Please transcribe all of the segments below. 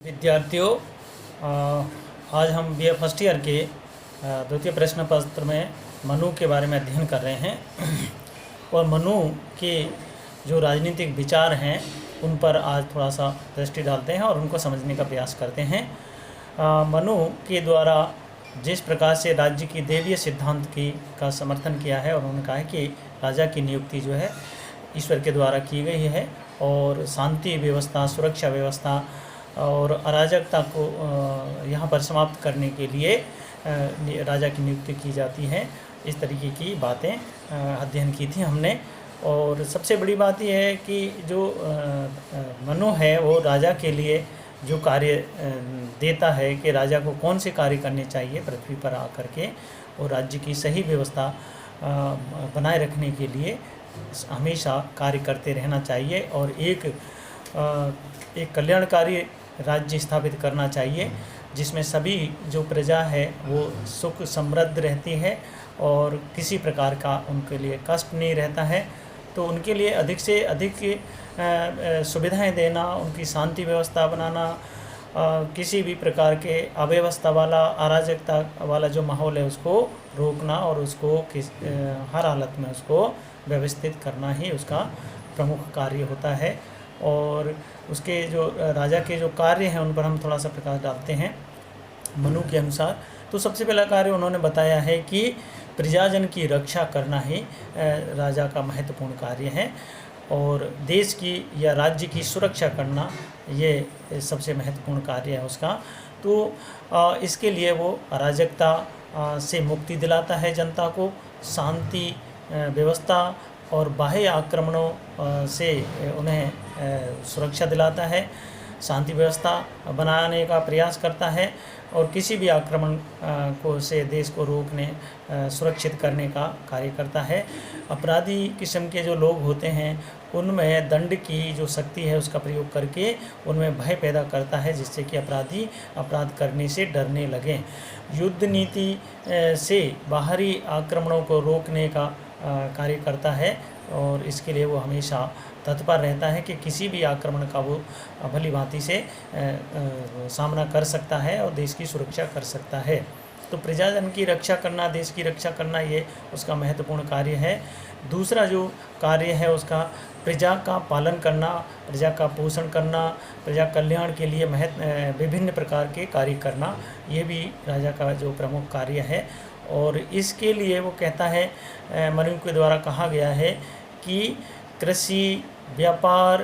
विद्यार्थियों, आज हम बीए फर्स्ट ईयर के द्वितीय प्रश्न पत्र में मनु के बारे में अध्ययन कर रहे हैं और मनु के जो राजनीतिक विचार हैं उन पर आज थोड़ा सा दृष्टि डालते हैं और उनको समझने का प्रयास करते हैं। मनु के द्वारा जिस प्रकार से राज्य की देवीय सिद्धांत का समर्थन किया है और उन्होंने कहा है कि राजा की नियुक्ति जो है ईश्वर के द्वारा की गई है और शांति व्यवस्था, सुरक्षा व्यवस्था और अराजकता को यहाँ पर समाप्त करने के लिए राजा की नियुक्ति की जाती है। इस तरीके की बातें अध्ययन की थी हमने। और सबसे बड़ी बात यह है कि जो मनु है वो राजा के लिए जो कार्य देता है कि राजा को कौन से कार्य करने चाहिए पृथ्वी पर आकर के और राज्य की सही व्यवस्था बनाए रखने के लिए हमेशा कार्य करते रहना चाहिए और एक कल्याणकारी राज्य स्थापित करना चाहिए जिसमें सभी जो प्रजा है वो सुख समृद्ध रहती है और किसी प्रकार का उनके लिए कष्ट नहीं रहता है। तो उनके लिए अधिक से अधिक सुविधाएं देना, उनकी शांति व्यवस्था बनाना, किसी भी प्रकार के अव्यवस्था वाला, अराजकता वाला जो माहौल है उसको रोकना और उसको हर हालत में उसको व्यवस्थित करना ही उसका प्रमुख कार्य होता है। और उसके जो राजा के जो कार्य हैं उन पर हम थोड़ा सा प्रकाश डालते हैं मनु के अनुसार। तो सबसे पहला कार्य उन्होंने बताया है कि प्रजाजन की रक्षा करना ही राजा का महत्वपूर्ण कार्य है और देश की या राज्य की सुरक्षा करना ये सबसे महत्वपूर्ण कार्य है उसका। तो इसके लिए वो अराजकता से मुक्ति दिलाता है जनता को, शांति व्यवस्था और बाह्य आक्रमणों से उन्हें सुरक्षा दिलाता है, शांति व्यवस्था बनाने का प्रयास करता है और किसी भी आक्रमण से देश को रोकने, सुरक्षित करने का कार्य करता है। अपराधी किस्म के जो लोग होते हैं उनमें दंड की जो शक्ति है उसका प्रयोग करके उनमें भय पैदा करता है जिससे कि अपराधी अपराध करने से डरने लगें। युद्ध नीति से बाहरी आक्रमणों को रोकने का कार्य करता है और इसके लिए वो हमेशा तत्पर रहता है कि किसी भी आक्रमण का वो भली भांति से सामना कर सकता है और देश की सुरक्षा कर सकता है। तो प्रजाजन की रक्षा करना, देश की रक्षा करना ये उसका महत्वपूर्ण कार्य है। दूसरा जो कार्य है उसका प्रजा का पालन करना, प्रजा का पोषण करना, प्रजा कल्याण के लिए विभिन्न प्रकार के कार्य करना, ये भी राजा का जो प्रमुख कार्य है। और इसके लिए वो कहता है, मनु के द्वारा कहा गया है कि कृषि, व्यापार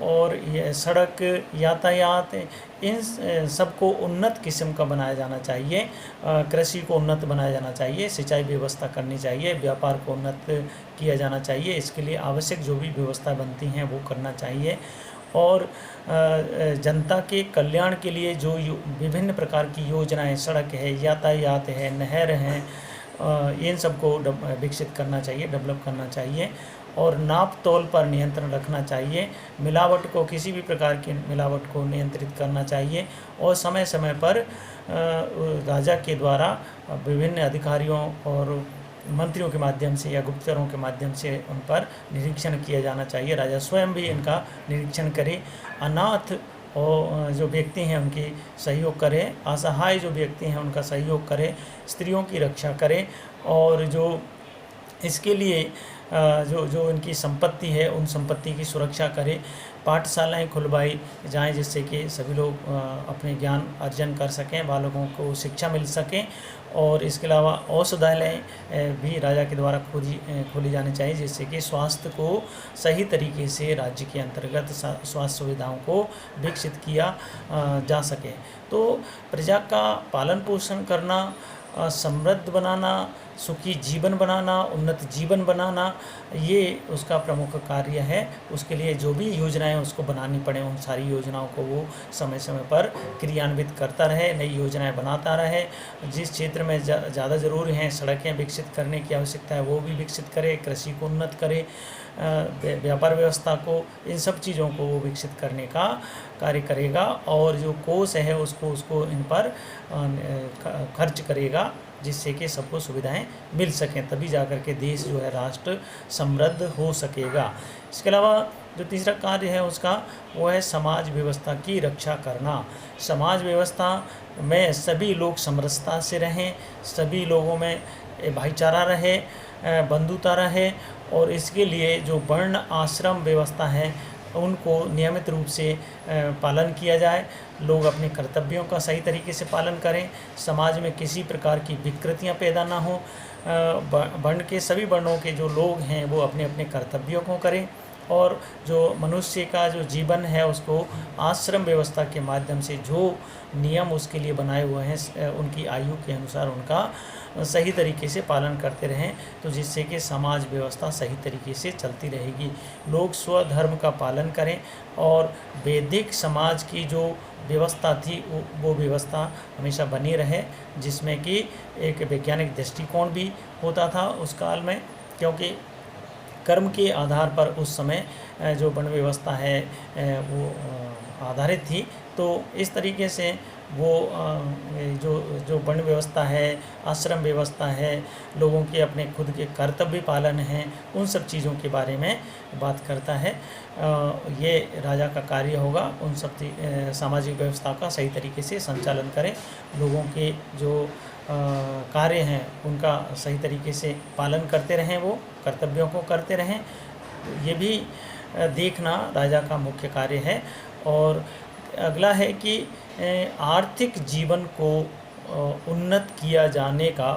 और सड़क यातायात इन सबको उन्नत किस्म का बनाया जाना चाहिए। कृषि को उन्नत बनाया जाना चाहिए, सिंचाई व्यवस्था करनी चाहिए, व्यापार को उन्नत किया जाना चाहिए। इसके लिए आवश्यक जो भी व्यवस्था बनती हैं वो करना चाहिए और जनता के कल्याण के लिए जो विभिन्न प्रकार की योजनाएं, सड़क है, यातायात है, नहर हैं, इन सबको विकसित करना चाहिए, डेवलप करना चाहिए और नाप तोल पर नियंत्रण रखना चाहिए। मिलावट को, किसी भी प्रकार की मिलावट को नियंत्रित करना चाहिए और समय समय पर राजा के द्वारा विभिन्न अधिकारियों और मंत्रियों के माध्यम से या गुप्तचरों के माध्यम से उन पर निरीक्षण किया जाना चाहिए। राजा स्वयं भी इनका निरीक्षण करे, अनाथ और जो व्यक्ति हैं उनकी सहयोग करें, असहाय जो व्यक्ति हैं उनका सहयोग करें, स्त्रियों की रक्षा करें और जो इसके लिए जो इनकी संपत्ति है उन संपत्ति की सुरक्षा करें। पाठशालाएं खुलवाई जाएं जिससे कि सभी लोग अपने ज्ञान अर्जन कर सकें, बालकों को शिक्षा मिल सकें और इसके अलावा औषधालय भी राजा के द्वारा खोली जानी चाहिए जिससे कि स्वास्थ्य को सही तरीके से राज्य के अंतर्गत स्वास्थ्य सुविधाओं को विकसित किया जा सके। तो प्रजा का पालन पोषण करना, समृद्ध बनाना, सुखी जीवन बनाना, उन्नत जीवन बनाना, ये उसका प्रमुख कार्य है। उसके लिए जो भी योजनाएं उसको बनानी पड़े उन सारी योजनाओं को वो समय समय पर क्रियान्वित करता रहे, नई योजनाएं बनाता रहे। जिस क्षेत्र में ज़्यादा ज़रूरी हैं सड़कें विकसित करने की आवश्यकता है वो भी विकसित करे, कृषि को उन्नत करे, व्यापार व्यवस्था को, इन सब चीज़ों को वो विकसित करने का कार्य करेगा और जो कोष है उसको इन पर खर्च करेगा जिससे कि सबको सुविधाएं मिल सकें, तभी जाकर के देश जो है राष्ट्र समृद्ध हो सकेगा। इसके अलावा जो तीसरा कार्य है उसका वो है समाज व्यवस्था की रक्षा करना। समाज व्यवस्था में सभी लोग समरसता से रहें, सभी लोगों में भाईचारा रहे, बंधुता रहे, और इसके लिए जो वर्ण आश्रम व्यवस्था है उनको नियमित रूप से पालन किया जाए। लोग अपने कर्तव्यों का सही तरीके से पालन करें, समाज में किसी प्रकार की विकृतियां पैदा ना हो, वर्ण के सभी वर्णों के जो लोग हैं वो अपने अपने कर्तव्यों को करें, और जो मनुष्य का जो जीवन है उसको आश्रम व्यवस्था के माध्यम से जो नियम उसके लिए बनाए हुए हैं उनकी आयु के अनुसार उनका सही तरीके से पालन करते रहें, तो जिससे कि समाज व्यवस्था सही तरीके से चलती रहेगी। लोग स्वधर्म का पालन करें और वैदिक समाज की जो व्यवस्था थी वो व्यवस्था हमेशा बनी रहे, जिसमें कि एक वैज्ञानिक दृष्टिकोण भी होता था उस काल में, क्योंकि कर्म के आधार पर उस समय जो वर्ण व्यवस्था है वो आधारित थी। तो इस तरीके से वो जो वर्ण व्यवस्था है, आश्रम व्यवस्था है, लोगों के अपने खुद के कर्तव्य पालन हैं, उन सब चीज़ों के बारे में बात करता है। ये राजा का कार्य होगा उन सब सामाजिक व्यवस्था का सही तरीके से संचालन करें, लोगों के जो कार्य हैं उनका सही तरीके से पालन करते रहें, वो कर्तव्यों को करते रहें, ये भी देखना राजा का मुख्य कार्य है। और अगला है कि आर्थिक जीवन को उन्नत किया जाने का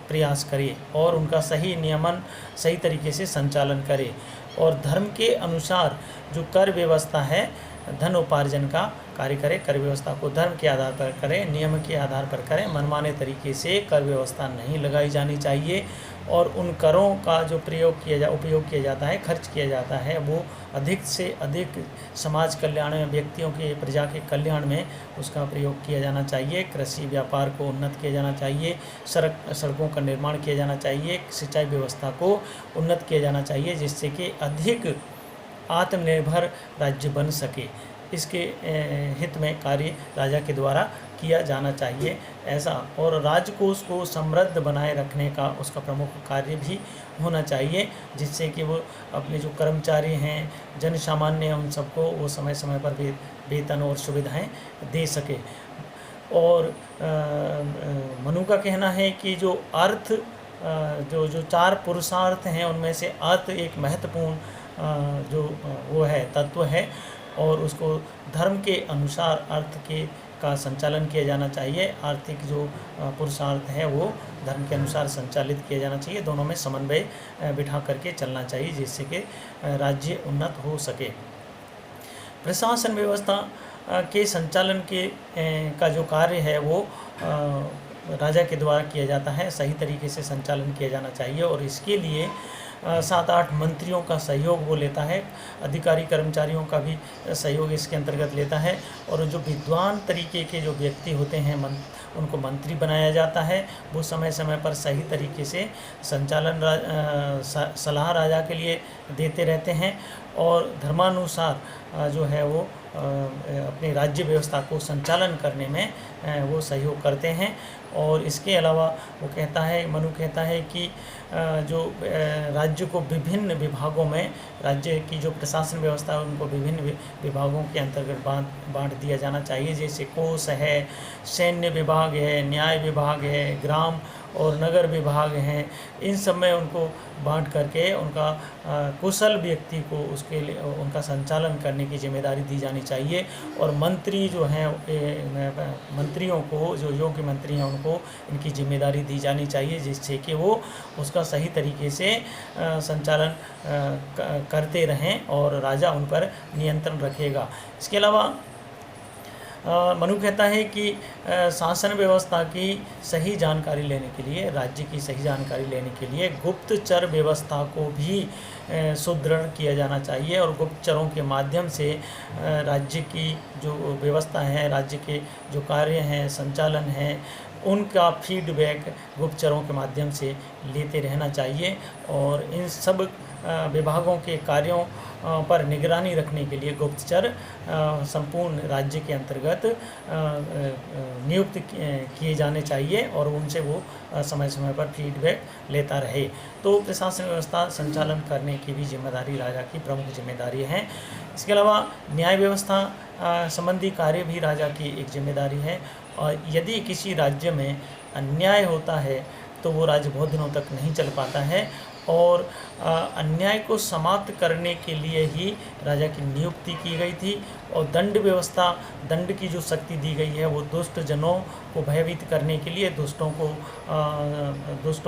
प्रयास करे और उनका सही नियमन सही तरीके से संचालन करे, और धर्म के अनुसार जो कर व्यवस्था है धन उपार्जन का कार्य करे। कर व्यवस्था को धर्म के आधार पर करें, नियम के आधार पर करें, मनमाने तरीके से कर व्यवस्था नहीं लगाई जानी चाहिए, और उन करों का जो उपयोग किया जाता है, खर्च किया जाता है, वो अधिक से अधिक समाज कल्याण में, व्यक्तियों के प्रजा के कल्याण में उसका प्रयोग किया जाना चाहिए। कृषि व्यापार को उन्नत किया जाना चाहिए, सड़कों का निर्माण किया जाना चाहिए, सिंचाई व्यवस्था को उन्नत किया जाना चाहिए, जिससे कि अधिक आत्मनिर्भर राज्य बन सके। इसके हित में कार्य राजा के द्वारा किया जाना चाहिए ऐसा। और राजकोष को समृद्ध बनाए रखने का उसका प्रमुख कार्य भी होना चाहिए, जिससे कि वो अपने जो कर्मचारी हैं, जन सामान्य हैं, उन सबको वो समय समय पर वेतन और सुविधाएं दे सके। और मनु का कहना है कि जो अर्थ जो चार पुरुषार्थ हैं उनमें से अर्थ एक महत्वपूर्ण जो वो है तत्व है, और उसको धर्म के अनुसार अर्थ का संचालन किया जाना चाहिए। आर्थिक जो पुरुषार्थ है वो धर्म के अनुसार संचालित किया जाना चाहिए, दोनों में समन्वय बिठा करके चलना चाहिए, जिससे कि राज्य उन्नत हो सके। प्रशासन व्यवस्था के संचालन का जो कार्य है वो राजा के द्वारा किया जाता है, सही तरीके से संचालन किया जाना चाहिए, और इसके लिए 7-8 मंत्रियों का सहयोग वो लेता है, अधिकारी कर्मचारियों का भी सहयोग इसके अंतर्गत लेता है, और जो विद्वान तरीके के जो व्यक्ति होते हैं उनको मंत्री बनाया जाता है। वो समय समय पर सही तरीके से संचालन सलाह राजा के लिए देते रहते हैं, और धर्मानुसार जो है वो अपनी राज्य व्यवस्था को संचालन करने में वो सहयोग करते हैं। और इसके अलावा वो मनु कहता है कि जो राज्य को विभिन्न विभागों में, राज्य की जो प्रशासन व्यवस्था है उनको विभिन्न विभागों के अंतर्गत बांट दिया जाना चाहिए, जैसे कोष है, सैन्य विभाग है, न्याय विभाग है, ग्राम और नगर विभाग हैं। इन सब में उनको बांट करके उनका कुशल व्यक्ति को उसके लिए उनका संचालन करने की जिम्मेदारी दी जानी चाहिए। और मंत्री जो हैं, मंत्रियों को, जो योग्य मंत्री हैं, उनको इनकी जिम्मेदारी दी जानी चाहिए, जिससे कि वो उसका सही तरीके से संचालन करते रहें और राजा उन पर नियंत्रण रखेगा। इसके अलावा मनु कहता है कि शासन व्यवस्था की सही जानकारी लेने के लिए, राज्य की सही जानकारी लेने के लिए गुप्तचर व्यवस्था को भी सुदृढ़ किया जाना चाहिए, और गुप्तचरों के माध्यम से राज्य की जो व्यवस्था है, राज्य के जो कार्य हैं, संचालन है, उनका फीडबैक गुप्तचरों के माध्यम से लेते रहना चाहिए। और इन सब विभागों के कार्यों पर निगरानी रखने के लिए गुप्तचर संपूर्ण राज्य के अंतर्गत नियुक्त किए जाने चाहिए और उनसे वो समय समय पर फीडबैक लेता रहे। तो प्रशासन व्यवस्था संचालन करने की भी जिम्मेदारी राजा की प्रमुख जिम्मेदारी है। इसके अलावा न्याय व्यवस्था संबंधी कार्य भी राजा की एक जिम्मेदारी है, और यदि किसी राज्य में अन्याय होता है तो वो राज्य बहुत दिनों तक नहीं चल पाता है, और अन्याय को समाप्त करने के लिए ही राजा की नियुक्ति की गई थी। और दंड व्यवस्था, दंड की जो शक्ति दी गई है वो दुष्ट जनों को भयभीत करने के लिए, दुष्टों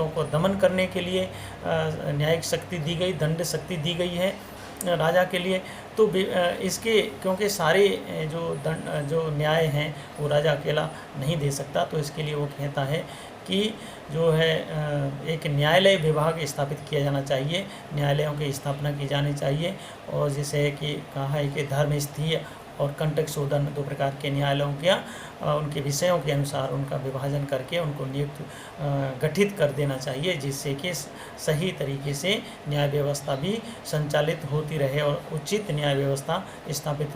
को दमन करने के लिए न्यायिक शक्ति दी गई, दंड शक्ति दी गई है राजा के लिए। तो इसके क्योंकि सारे जो न्याय हैं वो राजा अकेला नहीं दे सकता, तो इसके लिए वो कहता है कि जो है एक न्यायालय विभाग स्थापित किया जाना चाहिए, न्यायालयों की स्थापना की जानी चाहिए। और जैसे कि कहा है कि धर्मस्थीय और कंटक शोधन 2 प्रकार के न्यायालयों का उनके विषयों के अनुसार उनका विभाजन करके उनको गठित कर देना चाहिए, जिससे कि सही तरीके से न्याय व्यवस्था भी संचालित होती रहे और उचित न्याय व्यवस्था स्थापित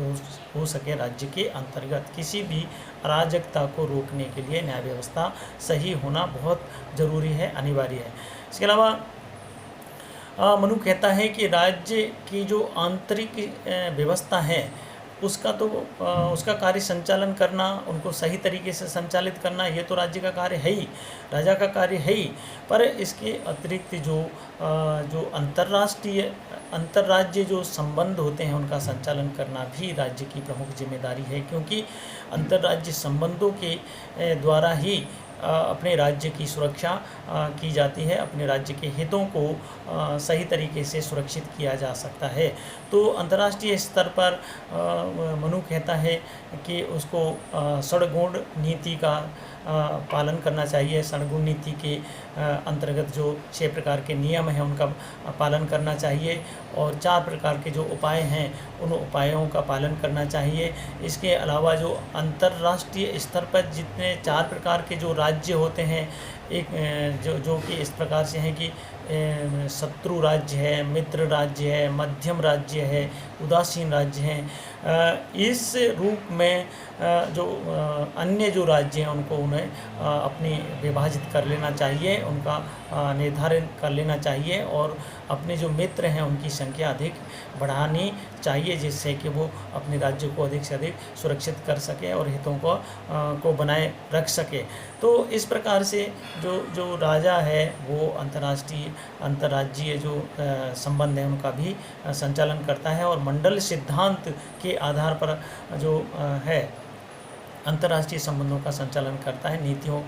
हो सके राज्य के अंतर्गत। किसी भी अराजकता को रोकने के लिए न्याय व्यवस्था सही होना बहुत ज़रूरी है, अनिवार्य है। इसके अलावा मनु कहता है कि राज्य की जो आंतरिक व्यवस्था है उसका कार्य संचालन करना, उनको सही तरीके से संचालित करना, ये तो राज्य का कार्य है ही, राजा का कार्य है ही। पर इसके अतिरिक्त जो अंतर्राज्य जो संबंध होते हैं उनका संचालन करना भी राज्य की प्रमुख जिम्मेदारी है, क्योंकि अंतर्राज्य संबंधों के द्वारा ही अपने राज्य की सुरक्षा की जाती है, अपने राज्य के हितों को सही तरीके से सुरक्षित किया जा सकता है। तो अंतर्राष्ट्रीय स्तर पर मनु कहता है कि उसको षड्गुण नीति का पालन करना चाहिए। षड्गुण नीति के अंतर्गत जो 6 प्रकार के नियम हैं उनका पालन करना चाहिए, और 4 प्रकार के जो उपाय हैं उन उपायों का पालन करना चाहिए। इसके अलावा जो अंतर्राष्ट्रीय स्तर पर जितने 4 प्रकार के जो राज्य होते हैं, एक जो कि इस प्रकार से हैं कि शत्रु राज्य है, मित्र राज्य है, मध्यम राज्य है, उदासीन राज्य हैं। इस रूप में जो अन्य जो राज्य हैं उनको उन्हें अपनी विभाजित कर लेना चाहिए, उनका निर्धारण कर लेना चाहिए, और अपने जो मित्र हैं उनकी संख्या अधिक बढ़ानी चाहिए, जिससे कि वो अपने राज्य को अधिक से अधिक सुरक्षित कर सके और हितों को बनाए रख सके। तो इस प्रकार से जो राजा है वो अंतर्राज्यीय जो संबंध है उनका भी संचालन करता है, और मंडल सिद्धांत के आधार पर जो है अंतर्राष्ट्रीय संबंधों का संचालन करता है, नीतियों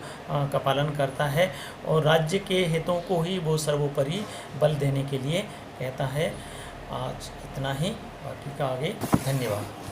का पालन करता है, और राज्य के हितों को ही वो सर्वोपरि बल देने के लिए कहता है। आज इतना ही, बाकी का आगे। धन्यवाद।